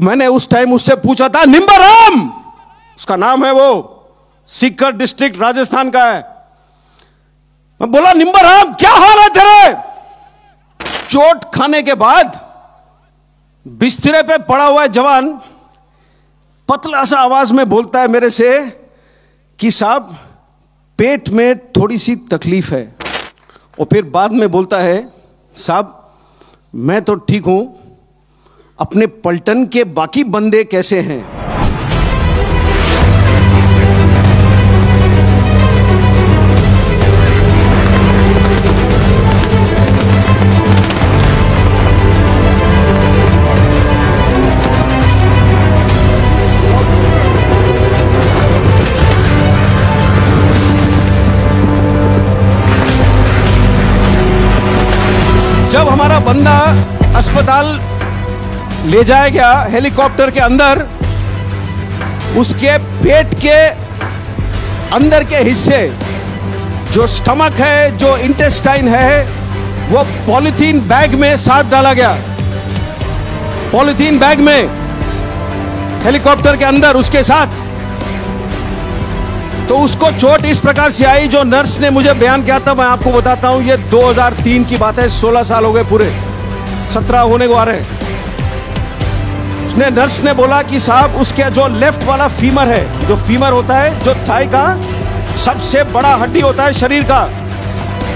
मैंने उस टाइम उससे पूछा था, निम्बाराम उसका नाम है, वो सीकर डिस्ट्रिक्ट राजस्थान का है। मैं बोला, निम्बाराम क्या हाल है तेरे? चोट खाने के बाद बिस्तरे पे पड़ा हुआ है जवान, पतला सा आवाज में बोलता है मेरे से कि साहब पेट में थोड़ी सी तकलीफ है। और फिर बाद में बोलता है, साहब मैं तो ठीक हूं, अपने पलटन के बाकी बंदे कैसे हैं? जब हमारा बंदा अस्पताल ले जाया गया हेलीकॉप्टर के अंदर, उसके पेट के अंदर के हिस्से, जो स्टमक है, जो इंटेस्टाइन है, वो पॉलीथीन बैग में साथ डाला गया। पॉलीथीन बैग में हेलीकॉप्टर के अंदर उसके साथ। तो उसको चोट इस प्रकार से आई, जो नर्स ने मुझे बयान किया था, मैं आपको बताता हूं। ये 2003 की बात है, 16 साल हो गए पूरे, 17 होने को आ रहे हैं। उसने नर्स ने बोला कि साहब उसके जो लेफ्ट वाला फीमर है, जो फीमर होता है, जो थाई का सबसे बड़ा हड्डी होता है शरीर का,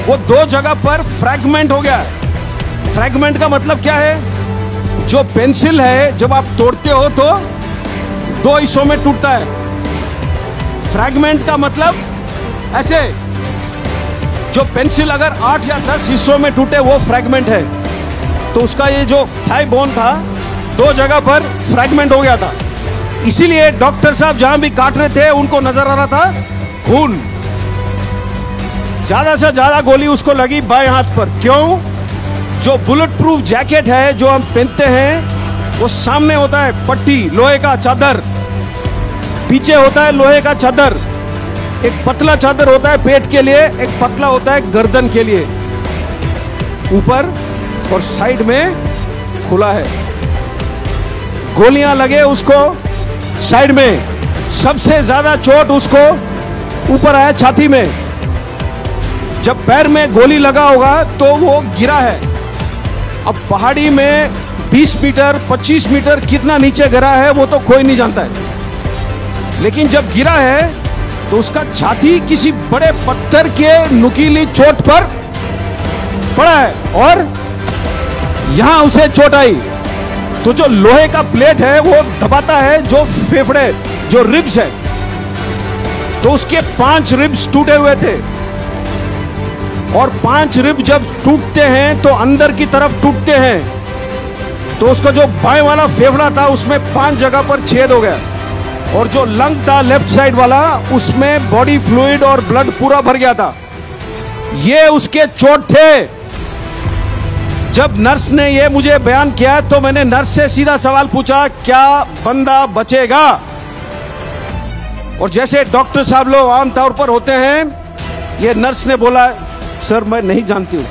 वो 2 जगह पर फ्रैगमेंट हो गया है। फ्रैगमेंट का मतलब क्या है? जो पेंसिल है जब आप तोड़ते हो तो 2 हिस्सों में टूटता है। फ्रैगमेंट का मतलब ऐसे, जो पेंसिल अगर 8 या 10 हिस्सों में टूटे वो फ्रैगमेंट है। तो उसका ये जो थाई बोन था, 2 जगह पर फ्रैगमेंट हो गया था। इसीलिए डॉक्टर साहब जहां भी काट रहे थे उनको नजर आ रहा था खून। ज्यादा से ज्यादा गोली उसको लगी बाएं हाथ पर। क्यों? जो बुलेट प्रूफ जैकेट है जो हम पहनते हैं, वो सामने होता है पट्टी, लोहे का चादर, पीछे होता है लोहे का चादर। एक पतला चादर होता है पेट के लिए, एक पतला होता है गर्दन के लिए। ऊपर और साइड में खुला है। गोलियां लगे उसको साइड में। सबसे ज्यादा चोट उसको ऊपर आया छाती में। जब पैर में गोली लगा होगा तो वो गिरा है। अब पहाड़ी में 20 मीटर 25 मीटर कितना नीचे गिरा है वो तो कोई नहीं जानता है, लेकिन जब गिरा है तो उसका छाती किसी बड़े पत्थर के नुकीली चोट पर पड़ा है और यहां उसे चोट आई। तो जो लोहे का प्लेट है वो दबाता है जो फेफड़े, जो रिब्स है। तो उसके 5 रिब्स टूटे हुए थे और 5 रिब जब टूटते हैं तो अंदर की तरफ टूटते हैं। तो उसका जो बाएं वाला फेफड़ा था उसमें 5 जगह पर छेद हो गया और जो लंग था लेफ्ट साइड वाला, उसमें बॉडी फ्लूइड और ब्लड पूरा भर गया था। ये उसके चोट थे। जब नर्स ने ये मुझे बयान किया तो मैंने नर्स से सीधा सवाल पूछा, क्या बंदा बचेगा? और जैसे डॉक्टर साहब लोग आमतौर पर होते हैं, ये नर्स ने बोला, सर मैं नहीं जानती हूं।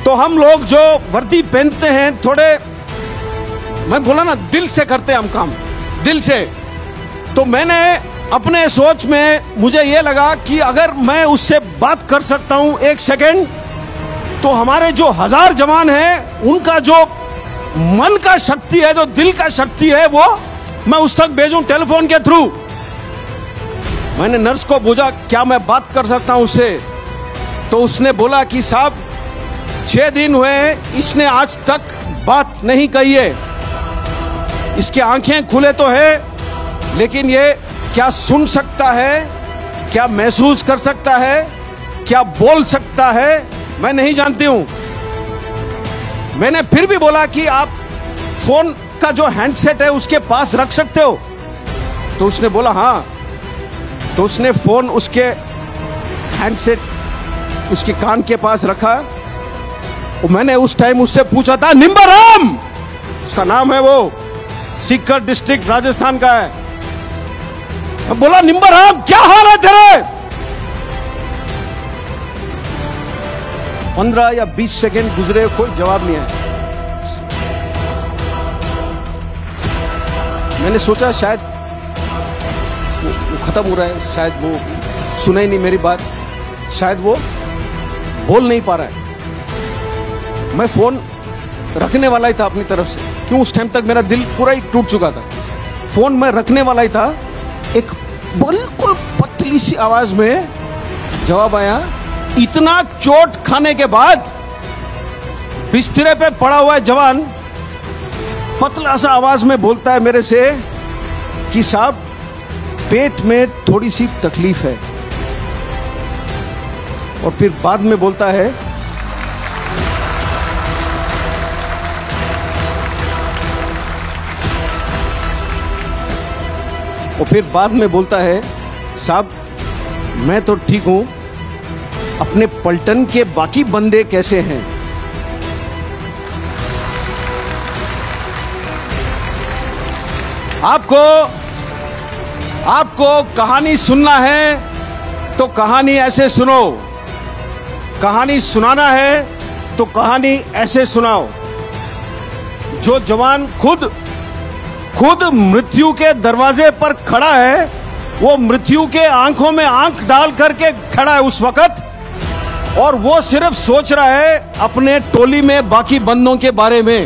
तो हम लोग जो वर्दी पहनते हैं, थोड़े, मैं बोला ना, दिल से करते हैं हम काम, दिल से। तो मैंने अपने सोच में, मुझे यह लगा कि अगर मैं उससे बात कर सकता हूं 1 सेकेंड, तो हमारे जो 1000 जवान हैं उनका जो मन का शक्ति है, जो दिल का शक्ति है, वो मैं उस तक भेजूं टेलीफोन के थ्रू। मैंने नर्स को पूछा, क्या मैं बात कर सकता हूं उससे? तो उसने बोला कि साहब 6 दिन हुए इसने आज तक बात नहीं कही है। इसकी आंखें खुले तो है, लेकिन ये क्या सुन सकता है, क्या महसूस कर सकता है, क्या बोल सकता है, मैं नहीं जानती हूं। मैंने फिर भी बोला कि आप फोन का जो हैंडसेट है उसके पास रख सकते हो? तो उसने बोला हाँ। तो उसने फोन उसके हैंडसेट उसके कान के पास रखा और मैंने उस टाइम उससे पूछा था, निम्बाराम उसका नाम है, वो सीकर डिस्ट्रिक्ट राजस्थान का है। अब बोला, निम्बाराम क्या हाल है तेरे? 15 या 20 सेकंड गुजरे, कोई जवाब नहीं आया। मैंने सोचा शायद वो खत्म हो रहा है, शायद वो सुना ही नहीं मेरी बात, शायद वो बोल नहीं पा रहा है। मैं फोन रखने वाला ही था अपनी तरफ से, क्यों उस टाइम तक मेरा दिल पूरा ही टूट चुका था। फोन मैं रखने वाला ही था, एक बिल्कुल पतली सी आवाज में जवाब आया। इतना चोट खाने के बाद बिस्तरे पे पड़ा हुआ जवान पतला सा आवाज में बोलता है मेरे से कि साहब पेट में थोड़ी सी तकलीफ है, और फिर बाद में बोलता है साहब मैं तो ठीक हूं, अपने पलटन के बाकी बंदे कैसे हैं? आपको कहानी सुनना है तो कहानी ऐसे सुनो, कहानी सुनाना है तो कहानी ऐसे सुनाओ। जो जवान खुद मृत्यु के दरवाजे पर खड़ा है, वो मृत्यु के आंखों में आंख डाल करके खड़ा है उस वक्त, और वो सिर्फ सोच रहा है अपने टोली में बाकी बंदों के बारे में।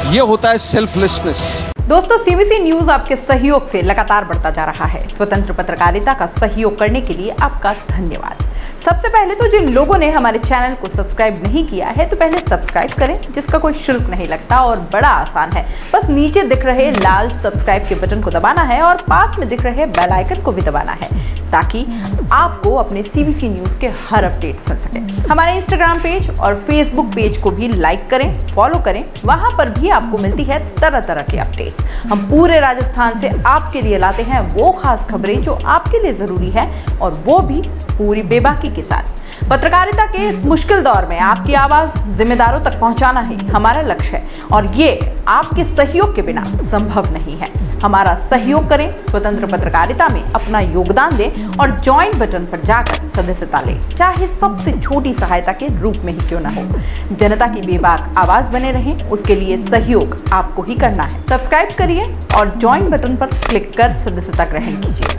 ये होता है सेल्फलेसनेस। दोस्तों, सीबीसी न्यूज आपके सहयोग से लगातार बढ़ता जा रहा है। स्वतंत्र पत्रकारिता का सहयोग करने के लिए आपका धन्यवाद। सबसे पहले तो जिन लोगों ने हमारे चैनल को सब्सक्राइब नहीं किया है, तो पहले सब्सक्राइब करें, जिसका कोई शुल्क नहीं लगता और बड़ा आसान है। बस नीचे दिख रहे लाल सब्सक्राइब के बटन को दबाना है और पास में दिख रहे बेल आइकन को भी दबाना है, ताकि आपको अपने सीबीसी न्यूज के हर अपडेट्स मिल सके। हमारे इंस्टाग्राम पेज और फेसबुक पेज को भी लाइक करें, फॉलो करें, वहां पर भी आपको मिलती है तरह तरह के अपडेट्स। हम पूरे राजस्थान से आपके लिए लाते हैं वो खास खबरें जो आपके लिए जरूरी है, और वो भी पूरी बेबाकी के साथ। पत्रकारिता के इस मुश्किल दौर में आपकी आवाज जिम्मेदारों तक पहुंचाना ही हमारा लक्ष्य है, और ये आपके सहयोग के बिना संभव नहीं है। हमारा सहयोग करें, स्वतंत्र पत्रकारिता में अपना योगदान दें और ज्वाइन बटन पर जाकर सदस्यता लें, चाहे सबसे छोटी सहायता के रूप में ही क्यों न हो। जनता की बेबाक आवाज बने रहें, उसके लिए सहयोग आपको ही करना है। सब्सक्राइब करिए और ज्वाइन बटन पर क्लिक कर सदस्यता ग्रहण कीजिए।